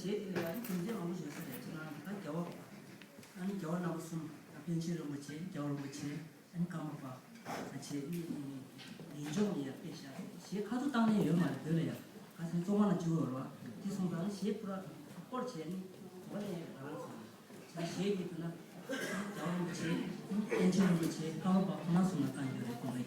시 굉장히 아무 좋았어요. 저는 겨울 아니 겨울 나무슨 벤치를 뭐지 겨울 뭐지 아니 까먹어 같이 인종이야 빼샤 시 가도 땅에 영말 들어요. 가서 조만한 지워로 뒤송다는 시 프라 꼴체니 원래 나왔어. 자 시기구나 겨울 뭐지 벤치를 뭐지 까먹어 나서는 간결해 거기.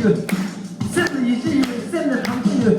人，甚至一些甚至唐僧人。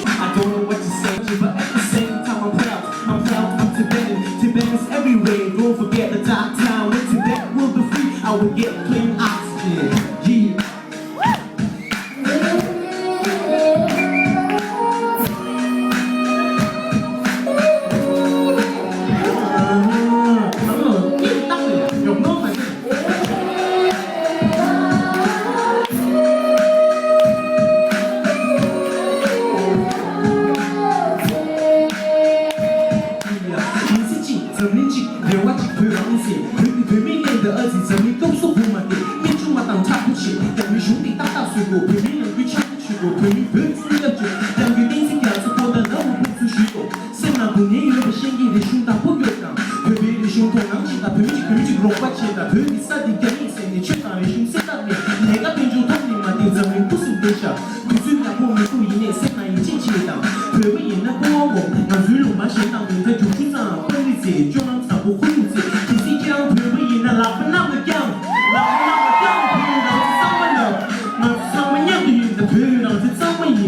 I don't know what to say, but at the same time I'm proud to be Tibetan. Tibetans everywhere, don't forget the dark time. When Tibet will be free, I will get clean oxygen. Yeah.怎么记？别忘记回王些，回明年的儿子怎么都说不满的，面中嘛当差不起，两位兄弟打打水果，回明人归抢不去过，回明儿子要久，两个丁子样子过得那么不出许多，谁那不年有个先爷的兄弟不有讲，回别的兄弟娘亲的，回明就龙把钱的，回明啥的干你谁呢？全当的兄谁当的，那个平就同你嘛的，怎么不是对象？不是那我们不一年，谁那一进去当，回明那不我，那最龙嘛先当的，他就主张管理者，就让他不会路者，第四讲回明那老不那么讲，老不那么讲，回让是上万的，那上万样的人的回让是上万人。